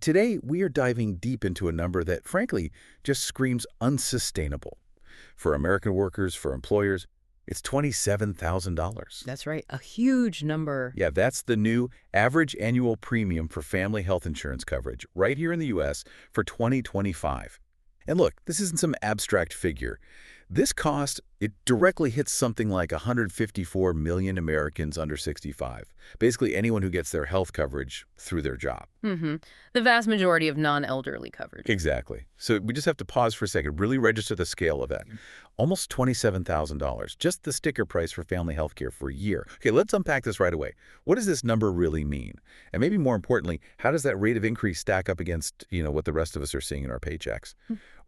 Today, we are diving deep into a number that, frankly, just screams unsustainable. For American workers, for employers, it's $27,000. That's right, a huge number. Yeah, that's the new average annual premium for family health insurance coverage right here in the U.S. for 2025. And look, this isn't some abstract figure. This cost, it directly hits something like 154 million Americans under 65. Basically, anyone who gets their health coverage through their job. Mm-hmm. The vast majority of non-elderly coverage. Exactly. So we just have to pause for a second, really register the scale of that. Almost $27,000, just the sticker price for family health care for a year. Okay, let's unpack this right away. What does this number really mean? And maybe more importantly, how does that rate of increase stack up against, what the rest of us are seeing in our paychecks?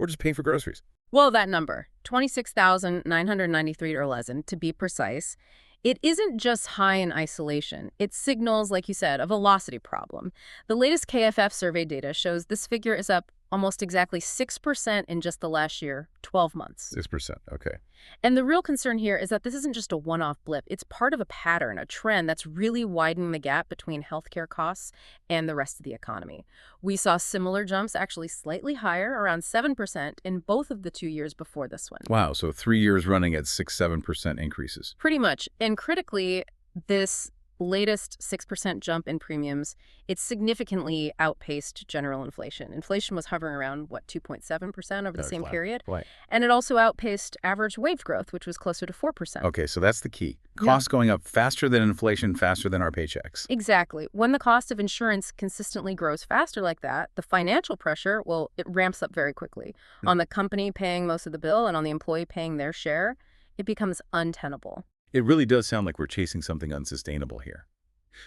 Or just paying for groceries? Well, that number, 26,993 or less, to be precise, it isn't just high in isolation. It signals, like you said, a velocity problem. The latest KFF survey data shows this figure is up almost exactly 6% in just the last year, 12 months. 6%, okay. And the real concern here is that this isn't just a one-off blip. It's part of a pattern, a trend that's really widening the gap between healthcare costs and the rest of the economy. We saw similar jumps, actually slightly higher, around 7% in both of the 2 years before this one. Wow, so 3 years running at 6-7% increases. Pretty much. And critically, this latest 6% jump in premiums, it significantly outpaced general inflation. Inflation was hovering around, 2.7% over the same period? Right. And it also outpaced average wage growth, which was closer to 4%. Okay, so that's the key. Costs going up faster than inflation, faster than our paychecks. Exactly. When the cost of insurance consistently grows faster like that, the financial pressure, it ramps up very quickly. On the company paying most of the bill and on the employee paying their share, it becomes untenable. It really does sound like we're chasing something unsustainable here.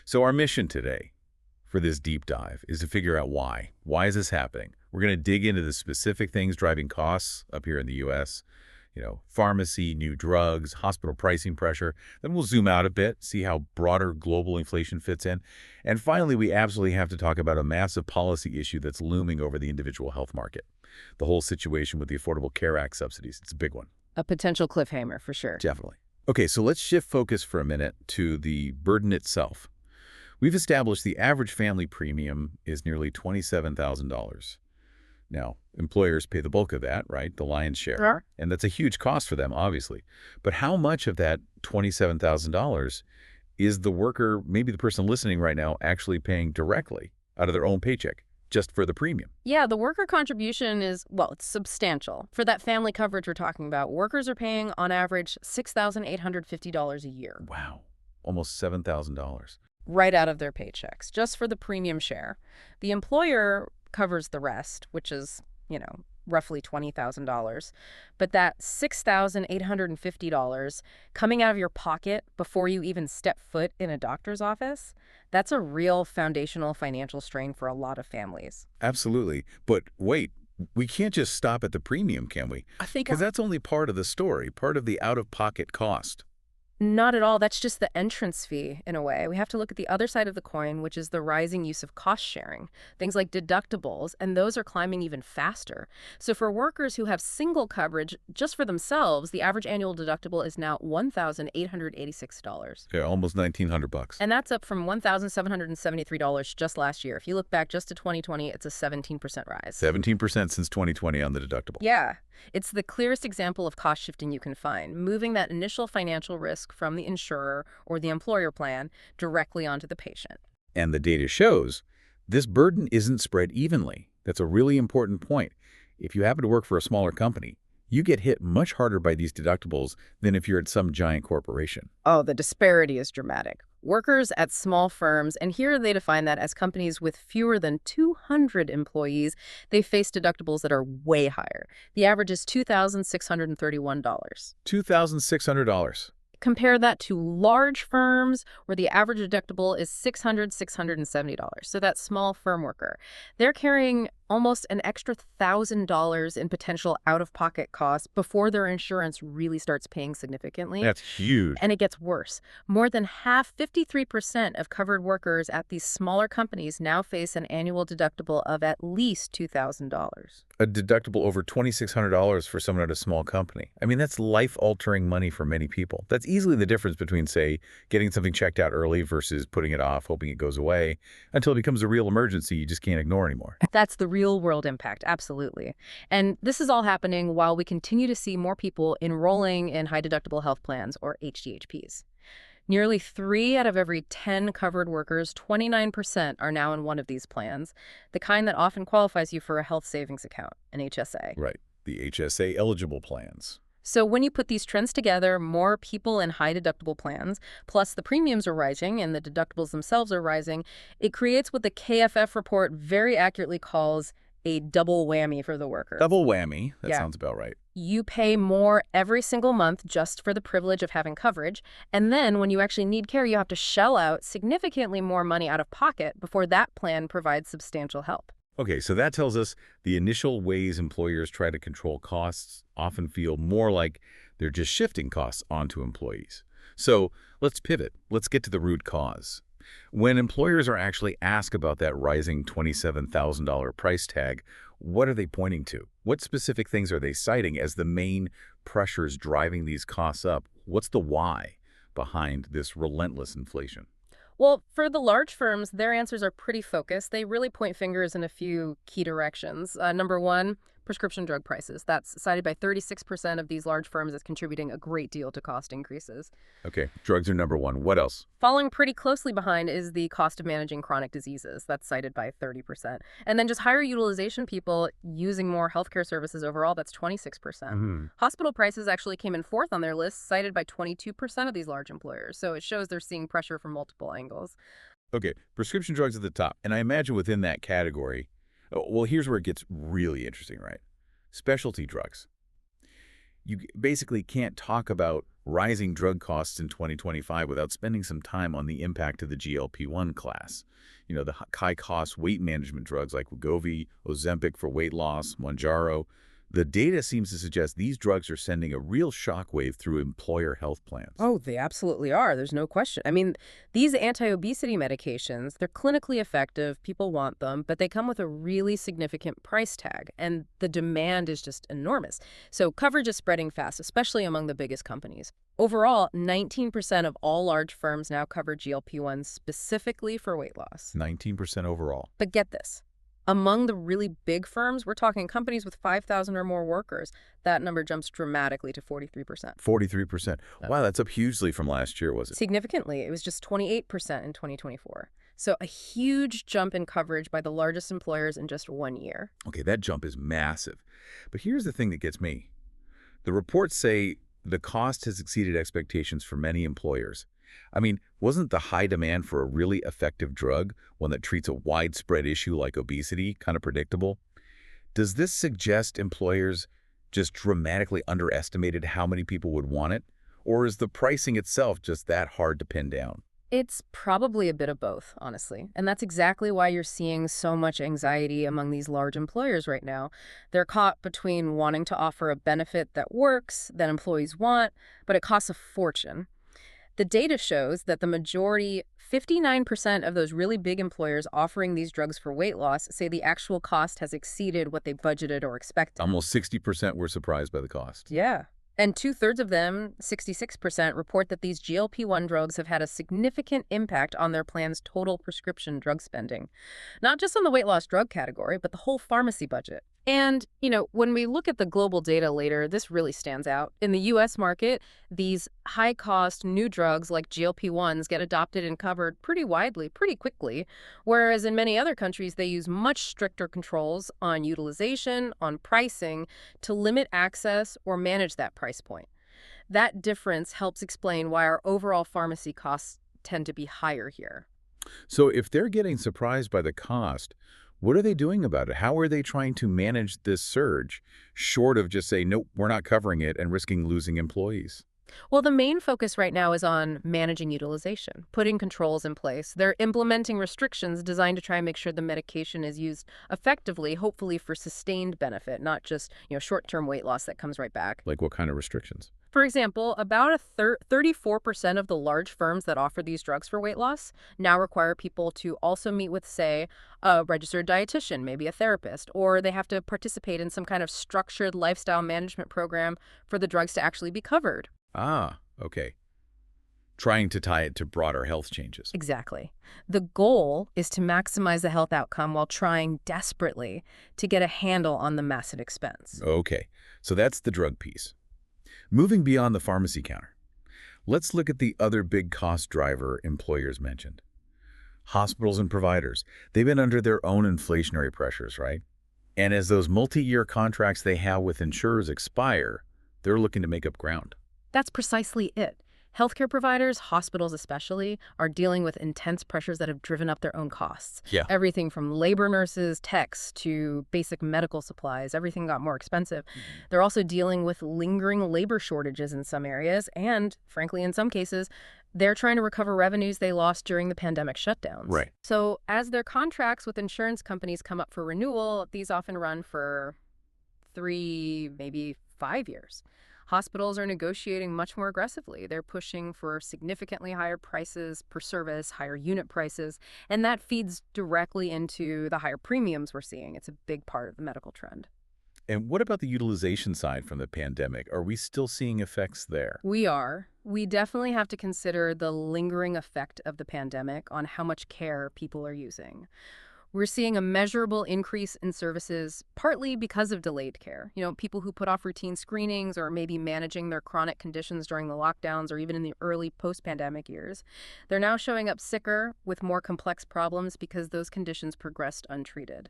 So our mission today for this deep dive is to figure out why. Why is this happening? We're going to dig into the specific things driving costs up here in the U.S., pharmacy, new drugs, hospital pricing pressure. Then we'll zoom out a bit, see how broader global inflation fits in. And finally, we absolutely have to talk about a massive policy issue that's looming over the individual health market. The whole situation with the Affordable Care Act subsidies. It's a big one. A potential cliffhanger, for sure. Definitely. Okay, so let's shift focus for a minute to the burden itself. We've established the average family premium is nearly $27,000. Now, employers pay the bulk of that, right? The lion's share. Sure. And that's a huge cost for them, obviously. But how much of that $27,000 is the worker, maybe the person listening right now, actually paying directly out of their own paycheck? Just for the premium. Yeah, the worker contribution is, it's substantial. For that family coverage we're talking about, workers are paying, on average, $6,850 a year. Wow, almost $7,000. Right out of their paychecks, just for the premium share. The employer covers the rest, which is, roughly $20,000. But that $6,850 coming out of your pocket before you even step foot in a doctor's office, that's a real foundational financial strain for a lot of families. Absolutely. But wait, we can't just stop at the premium, can we? I think because that's only part of the story, part of the out-of-pocket cost. Not at all. That's just the entrance fee, in a way. We have to look at the other side of the coin, which is the rising use of cost sharing. Things like deductibles, and those are climbing even faster. So for workers who have single coverage just for themselves, the average annual deductible is now $1,886. Yeah, almost $1,900. And that's up from $1,773 just last year. If you look back just to 2020, it's a 17% rise. 17% since 2020 on the deductible. Yeah. It's the clearest example of cost shifting you can find, moving that initial financial risk from the insurer or the employer plan directly onto the patient. And the data shows this burden isn't spread evenly. That's a really important point. If you happen to work for a smaller company, you get hit much harder by these deductibles than if you're at some giant corporation. Oh, the disparity is dramatic. Workers at small firms, and here they define that as companies with fewer than 200 employees, they face deductibles that are way higher. The average is $2,631. $2,600. Compare that to large firms where the average deductible is $670. So that small firm worker, they're carrying almost an extra $1,000 in potential out-of-pocket costs before their insurance really starts paying significantly. That's huge. And it gets worse. More than half, 53% of covered workers at these smaller companies now face an annual deductible of at least $2,000. A deductible over $2,600 for someone at a small company. I mean, that's life-altering money for many people. That's easily the difference between, say, getting something checked out early versus putting it off, hoping it goes away, until it becomes a real emergency you just can't ignore anymore. That's the real-world impact, absolutely. And this is all happening while we continue to see more people enrolling in high-deductible health plans, or HDHPs. Nearly 3 out of every 10 covered workers, 29%, are now in one of these plans, the kind that often qualifies you for a health savings account, an HSA. Right. The HSA-eligible plans. So when you put these trends together, more people in high-deductible plans, plus the premiums are rising and the deductibles themselves are rising, it creates what the KFF report very accurately calls a double whammy for the worker. Double whammy. That Yeah. sounds about right. You pay more every single month just for the privilege of having coverage, and then when you actually need care, you have to shell out significantly more money out of pocket before that plan provides substantial help. Okay, so that tells us the initial ways employers try to control costs often feel more like they're just shifting costs onto employees. So let's pivot. Let's get to the root cause. When employers are actually asked about that rising $27,000 price tag, what are they pointing to? What specific things are they citing as the main pressures driving these costs up? What's the why behind this relentless inflation? Well, for the large firms, their answers are pretty focused. They really point fingers in a few key directions. Number one, prescription drug prices. That's cited by 36% of these large firms as contributing a great deal to cost increases. Okay, drugs are number one. What else? Following pretty closely behind is the cost of managing chronic diseases. That's cited by 30%. And then just higher utilization, people using more healthcare services overall, that's 26%. Hospital prices actually came in fourth on their list, cited by 22% of these large employers. So it shows they're seeing pressure from multiple angles. Okay, prescription drugs at the top. And I imagine within that category, well, here's where it gets really interesting, right? Specialty drugs. You basically can't talk about rising drug costs in 2025 without spending some time on the impact of the GLP-1 class. You know, the high-cost weight management drugs like Wegovy, Ozempic for weight loss, Mounjaro. The data seems to suggest these drugs are sending a real shockwave through employer health plans. Oh, they absolutely are. There's no question. I mean, these anti-obesity medications, they're clinically effective. People want them, but they come with a really significant price tag, and the demand is just enormous. So coverage is spreading fast, especially among the biggest companies. Overall, 19% of all large firms now cover GLP-1s specifically for weight loss. 19% overall. But get this. Among the really big firms, we're talking companies with 5,000 or more workers, that number jumps dramatically to 43%. 43%. Wow, that's up hugely from last year, was it? Significantly. It was just 28% in 2024. So a huge jump in coverage by the largest employers in just 1 year. Okay, that jump is massive. But here's the thing that gets me. The reports say the cost has exceeded expectations for many employers. I mean, wasn't the high demand for a really effective drug, one that treats a widespread issue like obesity, kind of predictable? Does this suggest employers just dramatically underestimated how many people would want it? Or is the pricing itself just that hard to pin down? It's probably a bit of both, honestly. And that's exactly why you're seeing so much anxiety among these large employers right now. They're caught between wanting to offer a benefit that works, that employees want, but it costs a fortune. The data shows that the majority, 59% of those really big employers offering these drugs for weight loss, say the actual cost has exceeded what they budgeted or expected. Almost 60% were surprised by the cost. Yeah. And 2/3 of them, 66%, report that these GLP-1 drugs have had a significant impact on their plan's total prescription drug spending. Not just on the weight loss drug category, but the whole pharmacy budget. And, when we look at the global data later, this really stands out. In the U.S. market, these high-cost new drugs like GLP-1s get adopted and covered pretty widely, pretty quickly, whereas in many other countries, they use much stricter controls on utilization, on pricing, to limit access or manage that price point. That difference helps explain why our overall pharmacy costs tend to be higher here. So if they're getting surprised by the cost, what are they doing about it? How are they trying to manage this surge, short of just saying, nope, we're not covering it and risking losing employees? Well, the main focus right now is on managing utilization, putting controls in place. They're implementing restrictions designed to try and make sure the medication is used effectively, hopefully for sustained benefit, not just, short-term weight loss that comes right back. Like what kind of restrictions? For example, about 34% of the large firms that offer these drugs for weight loss now require people to also meet with, say, a registered dietitian, maybe a therapist, or they have to participate in some kind of structured lifestyle management program for the drugs to actually be covered. Ah, okay. Trying to tie it to broader health changes. Exactly. The goal is to maximize the health outcome while trying desperately to get a handle on the massive expense. Okay, so that's the drug piece. Moving beyond the pharmacy counter, let's look at the other big cost driver employers mentioned. Hospitals and providers. They've been under their own inflationary pressures, right? And as those multi-year contracts they have with insurers expire, they're looking to make up ground. That's precisely it. Healthcare providers, hospitals especially, are dealing with intense pressures that have driven up their own costs. Yeah. Everything from labor nurses, techs, to basic medical supplies, everything got more expensive. They're also dealing with lingering labor shortages in some areas, and frankly, in some cases, they're trying to recover revenues they lost during the pandemic shutdowns. Right. So as their contracts with insurance companies come up for renewal, these often run for 3, maybe 5 years. Hospitals are negotiating much more aggressively. They're pushing for significantly higher prices per service, higher unit prices, and that feeds directly into the higher premiums we're seeing. It's a big part of the medical trend. And what about the utilization side from the pandemic? Are we still seeing effects there? We are. We definitely have to consider the lingering effect of the pandemic on how much care people are using. We're seeing a measurable increase in services, partly because of delayed care. People who put off routine screenings or maybe managing their chronic conditions during the lockdowns or even in the early post-pandemic years. They're now showing up sicker with more complex problems because those conditions progressed untreated.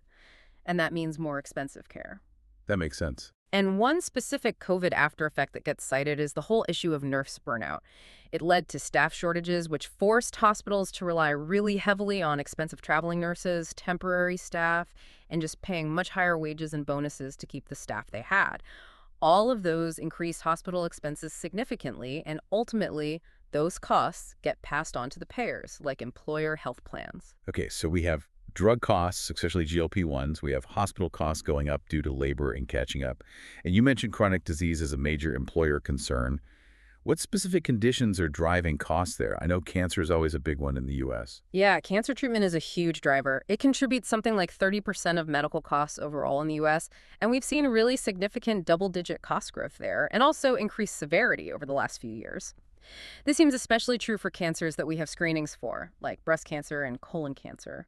And that means more expensive care. That makes sense. And one specific COVID after effect that gets cited is the whole issue of nurse burnout. It led to staff shortages, which forced hospitals to rely really heavily on expensive traveling nurses, temporary staff, and just paying much higher wages and bonuses to keep the staff they had. All of those increased hospital expenses significantly, and ultimately, those costs get passed on to the payers, like employer health plans. Okay, so we have drug costs, especially GLP-1s. We have hospital costs going up due to labor and catching up. And you mentioned chronic disease as a major employer concern. What specific conditions are driving costs there? I know cancer is always a big one in the U.S. Yeah, cancer treatment is a huge driver. It contributes something like 30% of medical costs overall in the U.S., and we've seen really significant double-digit cost growth there, and also increased severity over the last few years. This seems especially true for cancers that we have screenings for, like breast cancer and colon cancer.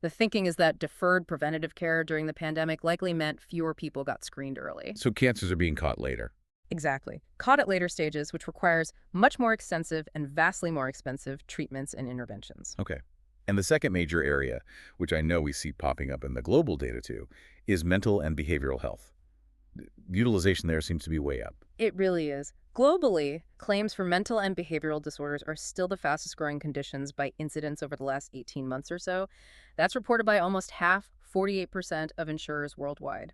The thinking is that deferred preventative care during the pandemic likely meant fewer people got screened early. So cancers are being caught later. Exactly. Caught at later stages, which requires much more extensive and vastly more expensive treatments and interventions. Okay. And the second major area, which I know we see popping up in the global data too, is mental and behavioral health. Utilization there seems to be way up. It really is. Globally, claims for mental and behavioral disorders are still the fastest growing conditions by incidence over the last 18 months or so. That's reported by almost half, 48% of insurers worldwide.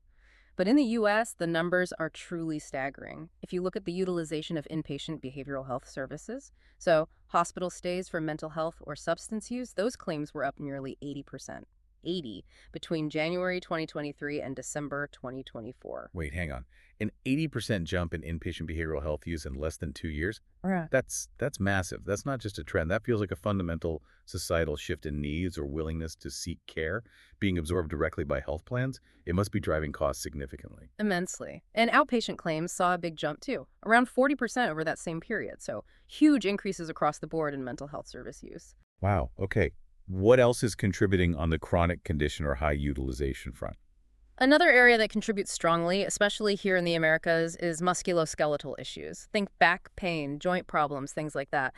But in the U.S., the numbers are truly staggering. If you look at the utilization of inpatient behavioral health services, so hospital stays for mental health or substance use, those claims were up nearly 80%. 80 between January 2023 and December 2024. Wait, hang on. An 80% jump in inpatient behavioral health use in less than 2 years? Right. That's massive. That's not just a trend. That feels like a fundamental societal shift in needs or willingness to seek care being absorbed directly by health plans. It must be driving costs significantly. Immensely. And outpatient claims saw a big jump too, around 40% over that same period. So huge increases across the board in mental health service use. Wow. Okay. What else is contributing on the chronic condition or high utilization front? Another area that contributes strongly, especially here in the Americas, is musculoskeletal issues. Think back pain, joint problems, things like that.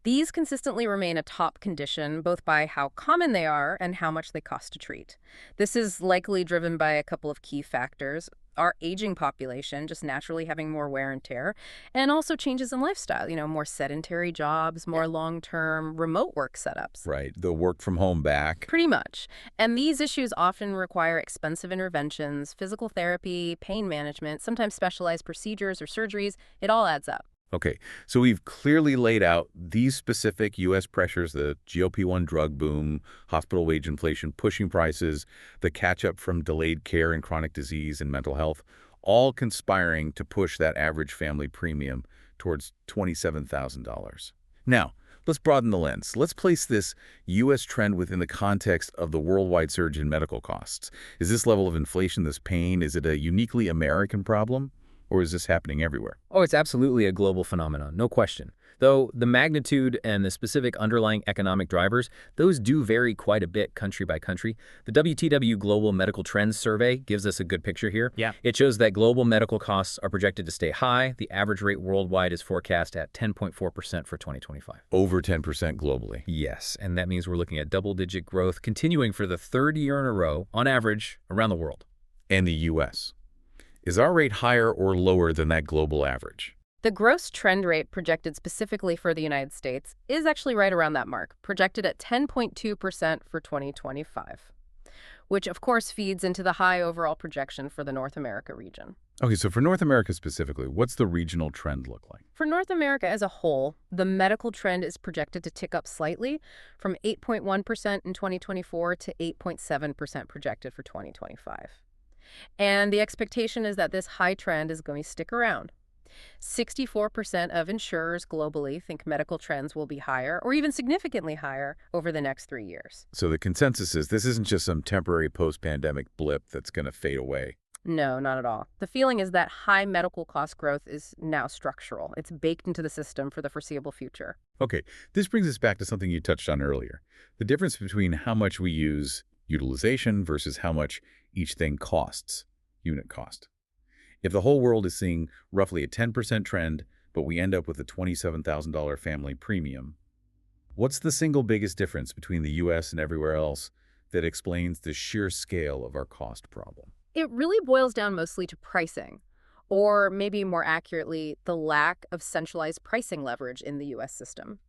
These consistently remain a top condition, both by how common they are and how much they cost to treat. This is likely driven by a couple of key factors. Our aging population, just naturally having more wear and tear, and also changes in lifestyle, more sedentary jobs, more long-term remote work setups. Right. The work from home back. Pretty much. And these issues often require expensive interventions, physical therapy, pain management, sometimes specialized procedures or surgeries. It all adds up. Okay, so we've clearly laid out these specific U.S. pressures, the GLP-1 drug boom, hospital wage inflation, pushing prices, the catch-up from delayed care and chronic disease and mental health, all conspiring to push that average family premium towards $27,000. Now, let's broaden the lens. Let's place this U.S. trend within the context of the worldwide surge in medical costs. Is this level of inflation, this pain, is it a uniquely American problem, or is this happening everywhere? Oh, it's absolutely a global phenomenon, no question. Though the magnitude and the specific underlying economic drivers, those do vary quite a bit country by country. The WTW Global Medical Trends Survey gives us a good picture here. Yeah. It shows that global medical costs are projected to stay high. The average rate worldwide is forecast at 10.4% for 2025. Over 10% globally. Yes, and that means we're looking at double-digit growth continuing for the third year in a row, on average, around the world. And the U.S. Is our rate higher or lower than that global average? The gross trend rate projected specifically for the United States is actually right around that mark, projected at 10.2% for 2025, which of course feeds into the high overall projection for the North America region. Okay, so for North America specifically, what's the regional trend look like? For North America as a whole, the medical trend is projected to tick up slightly from 8.1% in 2024 to 8.7% projected for 2025. And the expectation is that this high trend is going to stick around. 64% of insurers globally think medical trends will be higher or even significantly higher over the next 3 years. So the consensus is this isn't just some temporary post-pandemic blip that's going to fade away. No, not at all. The feeling is that high medical cost growth is now structural. It's baked into the system for the foreseeable future. Okay, this brings us back to something you touched on earlier. The difference between how much we use utilization versus how much each thing costs, unit cost. If the whole world is seeing roughly a 10% trend, but we end up with a $27,000 family premium, what's the single biggest difference between the U.S. and everywhere else that explains the sheer scale of our cost problem? It really boils down mostly to pricing, or maybe more accurately, the lack of centralized pricing leverage in the U.S. system.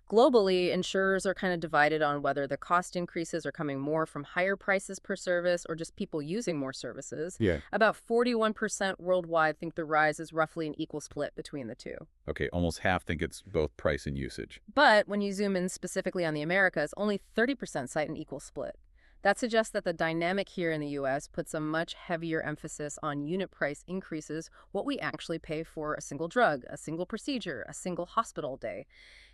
Globally, insurers are kind of divided on whether the cost increases are coming more from higher prices per service or just people using more services. Yeah. About 41% worldwide think the rise is roughly an equal split between the two. Okay, almost half think it's both price and usage. But when you zoom in specifically on the Americas, only 30% cite an equal split. That suggests that the dynamic here in the U.S. puts a much heavier emphasis on unit price increases, what we actually pay for a single drug, a single procedure, a single hospital day.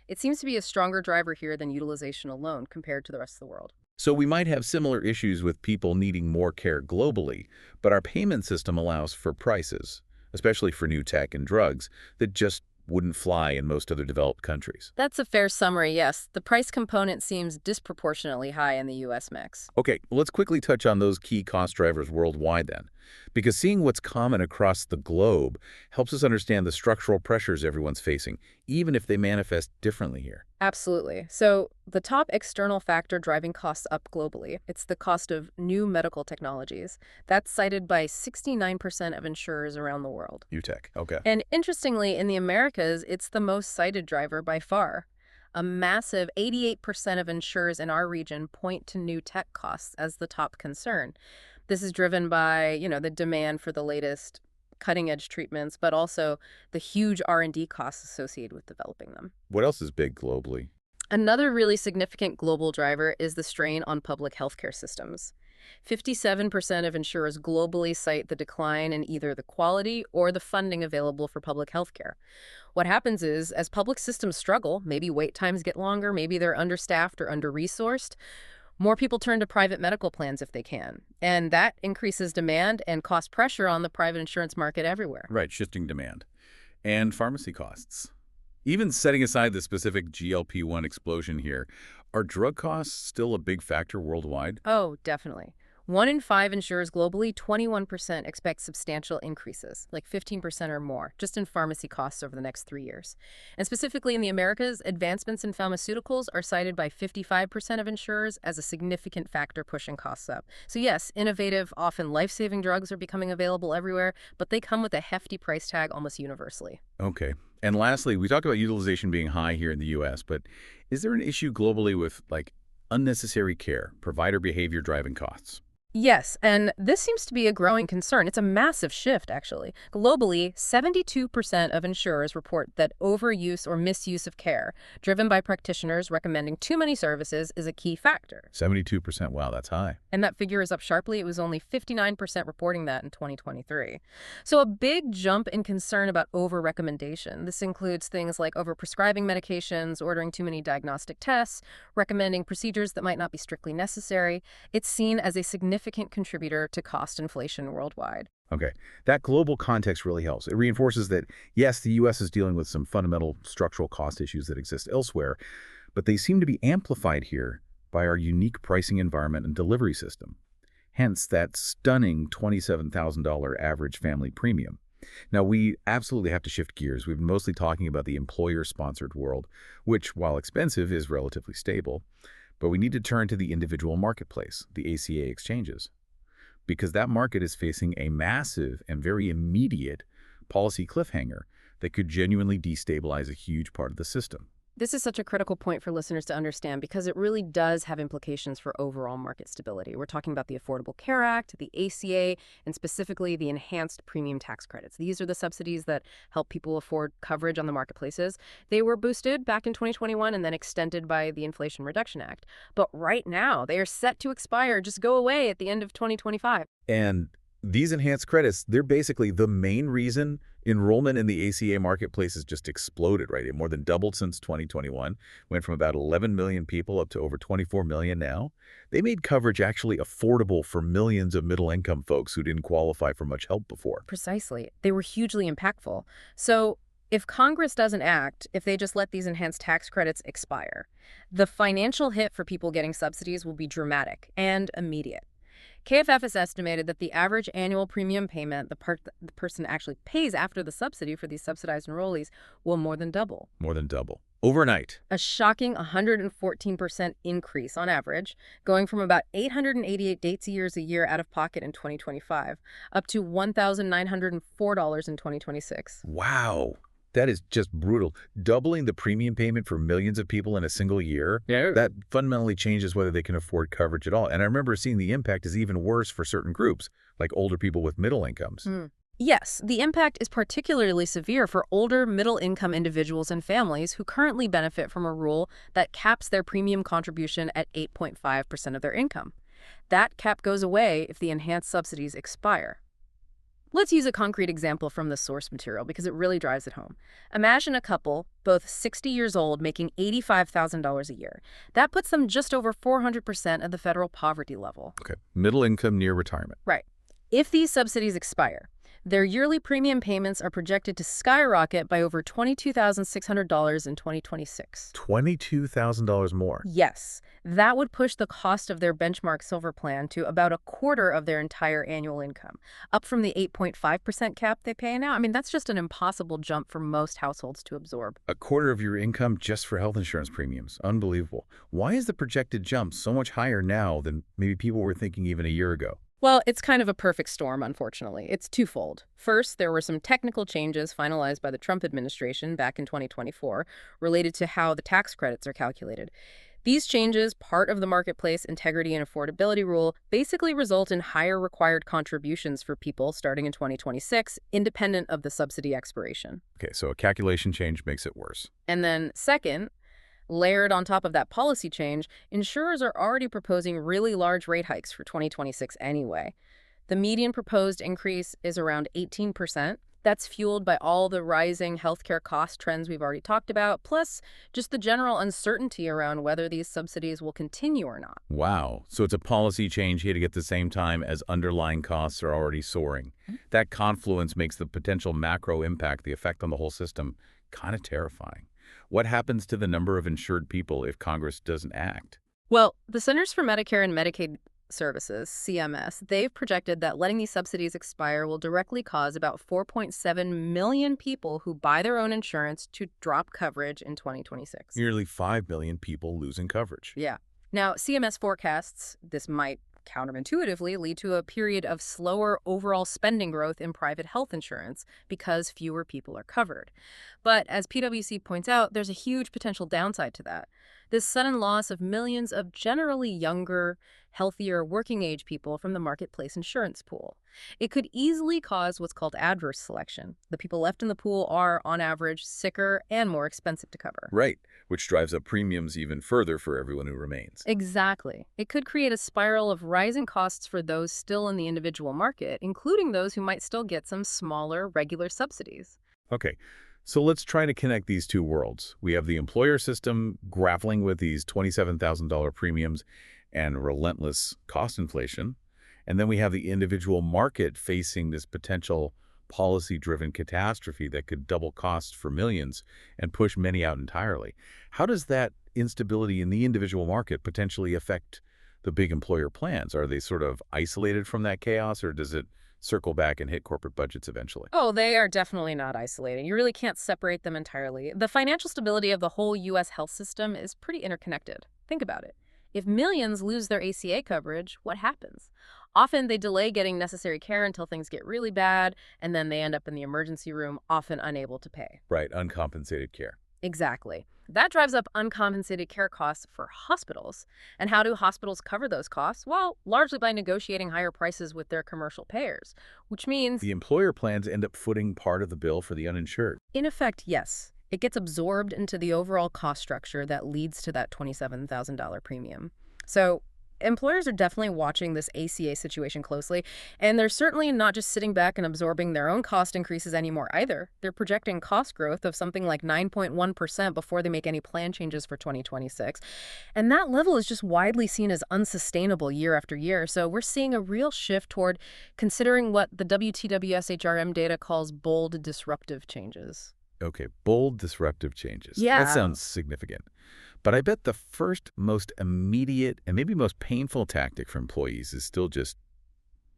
It seems to be a stronger driver here than utilization alone compared to the rest of the world. So we might have similar issues with people needing more care globally, but our payment system allows for prices, especially for new tech and drugs, that just wouldn't fly in most other developed countries. That's a fair summary, yes. The price component seems disproportionately high in the U.S. mix. Okay, let's quickly touch on those key cost drivers worldwide then, because seeing what's common across the globe helps us understand the structural pressures everyone's facing, even if they manifest differently here. Absolutely. So the top external factor driving costs up globally, it's the cost of new medical technologies. That's cited by 69% of insurers around the world. UTech, okay. And interestingly, in the Americas, it's the most cited driver by far. A massive 88% of insurers in our region point to new tech costs as the top concern. This is driven by, the demand for the latest cutting-edge treatments, but also the huge R&D costs associated with developing them. What else is big globally? Another really significant global driver is the strain on public healthcare systems. 57% of insurers globally cite the decline in either the quality or the funding available for public healthcare. What happens is, as public systems struggle, maybe wait times get longer, maybe they're understaffed or under-resourced, more people turn to private medical plans if they can. And that increases demand and cost pressure on the private insurance market everywhere. Right, shifting demand. And pharmacy costs. Even setting aside the specific GLP-1 explosion here, are drug costs still a big factor worldwide? Oh, definitely. 1 in 5 insurers globally, 21% expect substantial increases, like 15% or more, just in pharmacy costs over the next 3 years. And specifically in the Americas, advancements in pharmaceuticals are cited by 55% of insurers as a significant factor pushing costs up. So yes, innovative, often life-saving drugs are becoming available everywhere, but they come with a hefty price tag almost universally. Okay. And lastly, we talked about utilization being high here in the U.S., but is there an issue globally with, unnecessary care, provider behavior driving costs? Yes, and this seems to be a growing concern. It's a massive shift, actually. Globally, 72% of insurers report that overuse or misuse of care, driven by practitioners recommending too many services, is a key factor. 72%, wow, that's high. And that figure is up sharply. It was only 59% reporting that in 2023. So a big jump in concern about over-recommendation. This includes things like over-prescribing medications, ordering too many diagnostic tests, recommending procedures that might not be strictly necessary. It's seen as a significant contributor to cost inflation worldwide. Okay, that global context really helps. It reinforces that, yes, the U.S. is dealing with some fundamental structural cost issues that exist elsewhere, but they seem to be amplified here by our unique pricing environment and delivery system. Hence, that stunning $27,000 average family premium. Now, we absolutely have to shift gears. We've been mostly talking about the employer-sponsored world, which, while expensive, is relatively stable. But we need to turn to the individual marketplace, the ACA exchanges, because that market is facing a massive and very immediate policy cliffhanger that could genuinely destabilize a huge part of the system. This is such a critical point for listeners to understand because it really does have implications for overall market stability. We're talking about the Affordable Care Act, the ACA, and specifically the enhanced premium tax credits. These are the subsidies that help people afford coverage on the marketplaces. They were boosted back in 2021 and then extended by the Inflation Reduction Act. But right now, they are set to expire, just go away at the end of 2025. And these enhanced credits, they're basically the main reason enrollment in the ACA marketplace has just exploded, right? It more than doubled since 2021, went from about 11 million people up to over 24 million now. They made coverage actually affordable for millions of middle-income folks who didn't qualify for much help before. Precisely. They were hugely impactful. So if Congress doesn't act, if they just let these enhanced tax credits expire, the financial hit for people getting subsidies will be dramatic and immediate. KFF has estimated that the average annual premium payment the person actually pays after the subsidy for these subsidized enrollees will more than double. More than double. Overnight. A shocking 114% increase on average, going from about 888 dates a year out of pocket in 2025 up to $1,904 in 2026. Wow. That is just brutal. Doubling the premium payment for millions of people in a single year, Yeah. that fundamentally changes whether they can afford coverage at all. And I remember seeing the impact is even worse for certain groups, like older people with middle incomes. Yes, the impact is particularly severe for older middle-income individuals and families who currently benefit from a rule that caps their premium contribution at 8.5% of their income. That cap goes away if the enhanced subsidies expire. Let's use a concrete example from the source material because it really drives it home. Imagine a couple, both 60 years old, making $85,000 a year. That puts them just over 400% of the federal poverty level. Okay. Middle income near retirement. Right. If these subsidies expire, their yearly premium payments are projected to skyrocket by over $22,600 in 2026. $22,000 more. Yes, that would push the cost of their benchmark silver plan to about a quarter of their entire annual income, up from the 8.5% cap they pay now. I mean, that's just an impossible jump for most households to absorb. A quarter of your income just for health insurance premiums. Unbelievable. Why is the projected jump so much higher now than maybe people were thinking even a year ago? Well, it's kind of a perfect storm, unfortunately. It's twofold. First, there were some technical changes finalized by the Trump administration back in 2024 related to how the tax credits are calculated. These changes, part of the marketplace integrity and affordability rule, basically result in higher required contributions for people starting in 2026, independent of the subsidy expiration. Okay, so a calculation change makes it worse. And then second, layered on top of that policy change, insurers are already proposing really large rate hikes for 2026 anyway. The median proposed increase is around 18%. That's fueled by all the rising healthcare cost trends we've already talked about, plus just the general uncertainty around whether these subsidies will continue or not. Wow. So it's a policy change hitting at the same time as underlying costs are already soaring. That confluence makes the potential macro impact, the effect on the whole system, kind of terrifying. What happens to the number of insured people if Congress doesn't act? Well, the Centers for Medicare and Medicaid Services, CMS, they've projected that letting these subsidies expire will directly cause about 4.7 million people who buy their own insurance to drop coverage in 2026. Nearly 5 million people losing coverage. Yeah. Now, CMS forecasts this might counterintuitively lead to a period of slower overall spending growth in private health insurance because fewer people are covered. But as PwC points out, there's a huge potential downside to that. This sudden loss of millions of generally younger, healthier, working-age people from the marketplace insurance pool. It could easily cause what's called adverse selection. The people left in the pool are, on average, sicker and more expensive to cover. Right, which drives up premiums even further for everyone who remains. Exactly. It could create a spiral of rising costs for those still in the individual market, including those who might still get some smaller, regular subsidies. Okay, so let's try to connect these two worlds. We have the employer system grappling with these $27,000 premiums and relentless cost inflation. And then we have the individual market facing this potential policy-driven catastrophe that could double costs for millions and push many out entirely. How does that instability in the individual market potentially affect the big employer plans? Are they sort of isolated from that chaos, or does it circle back and hit corporate budgets eventually? Oh, they are definitely not isolated. You really can't separate them entirely. The financial stability of the whole U.S. health system is pretty interconnected. Think about it. If millions lose their ACA coverage, what happens? Often they delay getting necessary care until things get really bad, and then they end up in the emergency room, often unable to pay. Right, uncompensated care. Exactly. That drives up uncompensated care costs for hospitals. And how do hospitals cover those costs? Well, largely by negotiating higher prices with their commercial payers, which means, The employer plans end up footing part of the bill for the uninsured. in effect, yes, it gets absorbed into the overall cost structure that leads to that $27,000 premium. So employers are definitely watching this ACA situation closely, and they're certainly not just sitting back and absorbing their own cost increases anymore either. They're projecting cost growth of something like 9.1% before they make any plan changes for 2026. And that level is just widely seen as unsustainable year after year. So we're seeing a real shift toward considering what the WTWSHRM data calls bold disruptive changes. Okay, bold disruptive changes. Yeah. That sounds significant. But I bet the first, most immediate, and maybe most painful tactic for employees is still just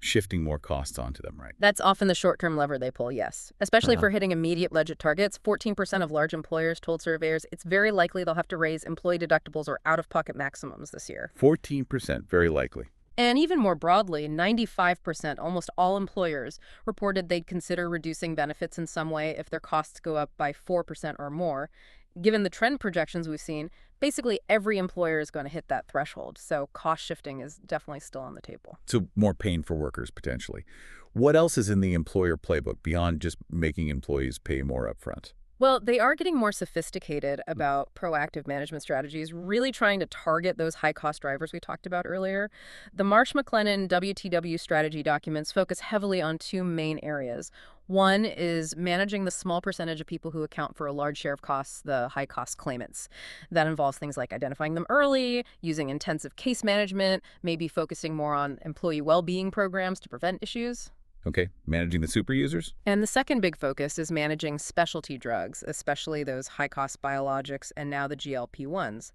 shifting more costs onto them, right? That's often the short-term lever they pull, yes. Especially for hitting immediate budget targets. 14% of large employers told surveyors it's very likely they'll have to raise employee deductibles or out-of-pocket maximums this year. 14%, very likely. And even more broadly, 95%, almost all employers, reported they'd consider reducing benefits in some way if their costs go up by 4% or more. Given the trend projections we've seen, basically every employer is going to hit that threshold. So cost shifting is definitely still on the table. So more pain for workers, potentially. What else is in the employer playbook beyond just making employees pay more upfront? Well, they are getting more sophisticated about proactive management strategies, really trying to target those high-cost drivers we talked about earlier. The Marsh-McLennan WTW strategy documents focus heavily on two main areas. One is managing the small percentage of people who account for a large share of costs, the high-cost claimants. That involves things like identifying them early, using intensive case management, maybe focusing more on employee well-being programs to prevent issues. Okay, managing the super users? And the second big focus is managing specialty drugs, especially those high-cost biologics and now the GLP-1s.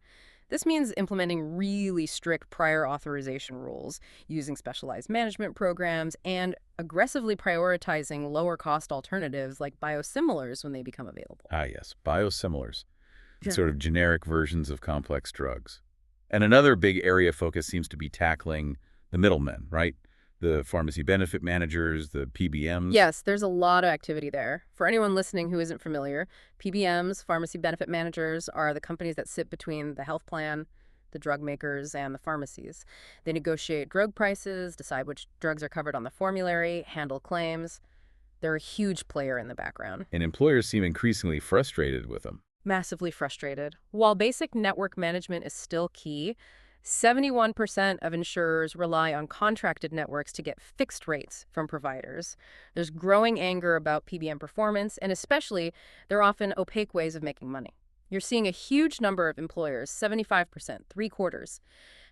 This means implementing really strict prior authorization rules, using specialized management programs, and aggressively prioritizing lower-cost alternatives like biosimilars when they become available. Ah, yes, biosimilars. Yeah. Sort of generic versions of complex drugs. And another big area of focus seems to be tackling the middlemen, right? The pharmacy benefit managers, the PBMs. Yes, there's a lot of activity there. For anyone listening who isn't familiar, PBMs, pharmacy benefit managers, are the companies that sit between the health plan, the drug makers, and the pharmacies. They negotiate drug prices, decide which drugs are covered on the formulary, handle claims. They're a huge player in the background. And employers seem increasingly frustrated with them. Massively frustrated. While basic network management is still key, 71% of insurers rely on contracted networks to get fixed rates from providers. There's growing anger about PBM performance, and especially, they're often opaque ways of making money. You're seeing a huge number of employers, 75%, three-quarters,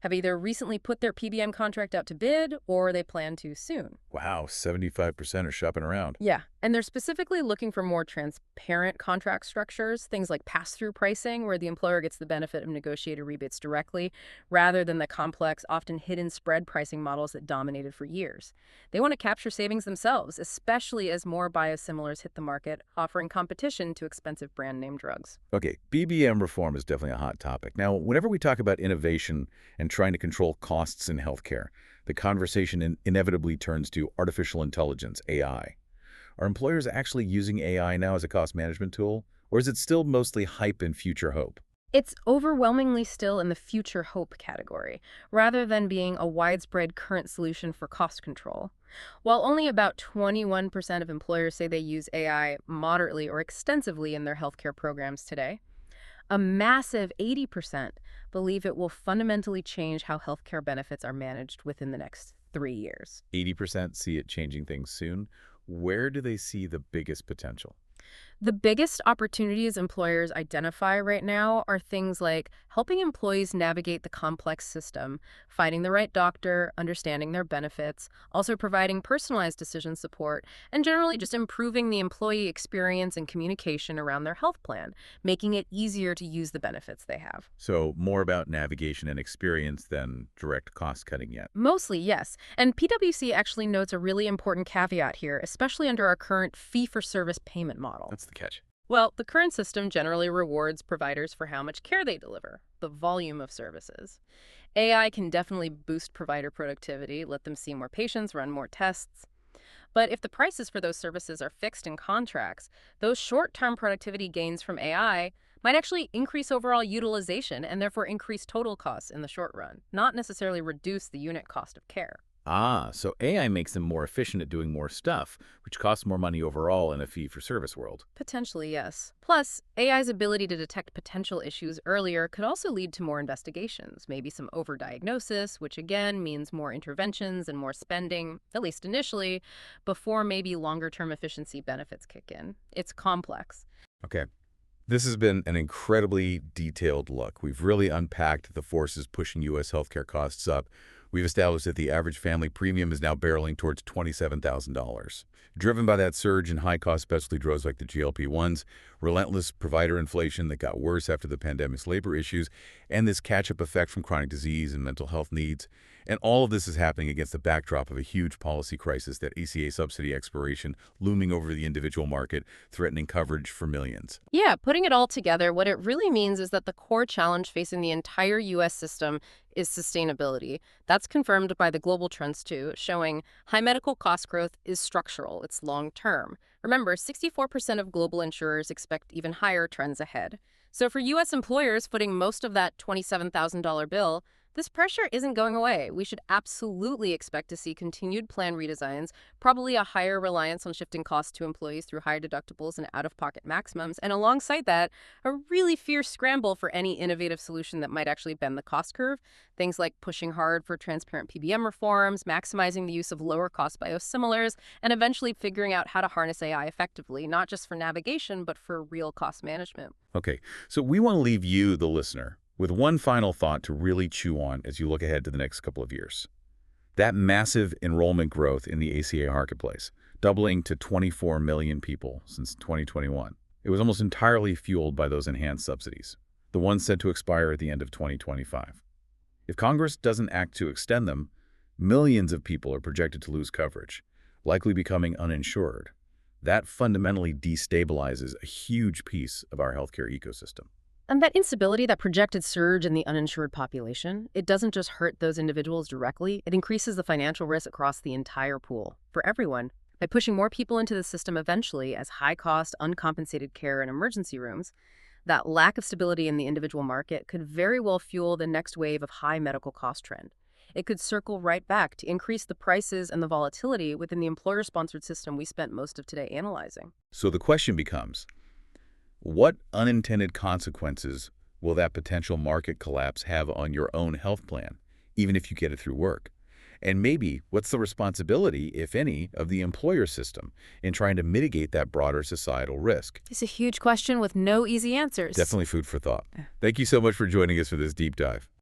have either recently put their PBM contract out to bid or they plan to soon. Wow, 75% are shopping around. Yeah, and they're specifically looking for more transparent contract structures, things like pass-through pricing, where the employer gets the benefit of negotiated rebates directly, rather than the complex, often hidden spread pricing models that dominated for years. They want to capture savings themselves, especially as more biosimilars hit the market, offering competition to expensive brand-name drugs. Okay, BBM reform is definitely a hot topic. Now, whenever we talk about innovation and trying to control costs in healthcare, the conversation inevitably turns to artificial intelligence, AI. Are employers actually using AI now as a cost management tool, or is it still mostly hype and future hope? It's overwhelmingly still in the future hope category, rather than being a widespread current solution for cost control. While only about 21% of employers say they use AI moderately or extensively in their healthcare programs today, a massive 80% believe it will fundamentally change how healthcare benefits are managed within the next 3 years. 80% see it changing things soon. Where do they see the biggest potential? The biggest opportunities employers identify right now are things like helping employees navigate the complex system, finding the right doctor, understanding their benefits, also providing personalized decision support, and generally just improving the employee experience and communication around their health plan, making it easier to use the benefits they have. So more about navigation and experience than direct cost cutting yet. Mostly, yes. And PwC actually notes a really important caveat here, especially under our current fee-for-service payment model. That's the catch. Well, the current system generally rewards providers for how much care they deliver, the volume of services. AI can definitely boost provider productivity, let them see more patients, run more tests. But if the prices for those services are fixed in contracts, those short-term productivity gains from AI might actually increase overall utilization and therefore increase total costs in the short run, not necessarily reduce the unit cost of care. Ah, so AI makes them more efficient at doing more stuff, which costs more money overall in a fee-for-service world. Potentially, yes. Plus, AI's ability to detect potential issues earlier could also lead to more investigations, maybe some overdiagnosis, which again means more interventions and more spending, at least initially, before maybe longer-term efficiency benefits kick in. It's complex. Okay. This has been an incredibly detailed look. We've really unpacked the forces pushing U.S. healthcare costs up. We've established that the average family premium is now barreling towards $27,000. Driven by that surge in high-cost specialty drugs like the GLP-1s, relentless provider inflation that got worse after the pandemic's labor issues, and this catch-up effect from chronic disease and mental health needs. And all of this is happening against the backdrop of a huge policy crisis, that ACA subsidy expiration looming over the individual market, threatening coverage for millions. Yeah, putting it all together, what it really means is that the core challenge facing the entire U.S. system is sustainability. That's confirmed by the global trends, too, showing high medical cost growth is structural, it's long-term. Remember, 64% of global insurers expect even higher trends ahead. So for U.S. employers footing most of that $27,000 bill, this pressure isn't going away. We should absolutely expect to see continued plan redesigns, probably a higher reliance on shifting costs to employees through higher deductibles and out-of-pocket maximums, and alongside that, a really fierce scramble for any innovative solution that might actually bend the cost curve. Things like pushing hard for transparent PBM reforms, maximizing the use of lower-cost biosimilars, and eventually figuring out how to harness AI effectively, not just for navigation, but for real cost management. Okay, so we want to leave you, the listener, with one final thought to really chew on as you look ahead to the next couple of years. That massive enrollment growth in the ACA marketplace, doubling to 24 million people since 2021. It was almost entirely fueled by those enhanced subsidies, the ones set to expire at the end of 2025. If Congress doesn't act to extend them, millions of people are projected to lose coverage, likely becoming uninsured. That fundamentally destabilizes a huge piece of our healthcare ecosystem. And that instability, that projected surge in the uninsured population, it doesn't just hurt those individuals directly, it increases the financial risk across the entire pool, for everyone. By pushing more people into the system eventually as high-cost, uncompensated care in emergency rooms, that lack of stability in the individual market could very well fuel the next wave of high medical cost trend. It could circle right back to increase the prices and the volatility within the employer-sponsored system we spent most of today analyzing. So the question becomes, what unintended consequences will that potential market collapse have on your own health plan, even if you get it through work? And maybe what's the responsibility, if any, of the employer system in trying to mitigate that broader societal risk? It's a huge question with no easy answers. Definitely food for thought. Thank you so much for joining us for this deep dive.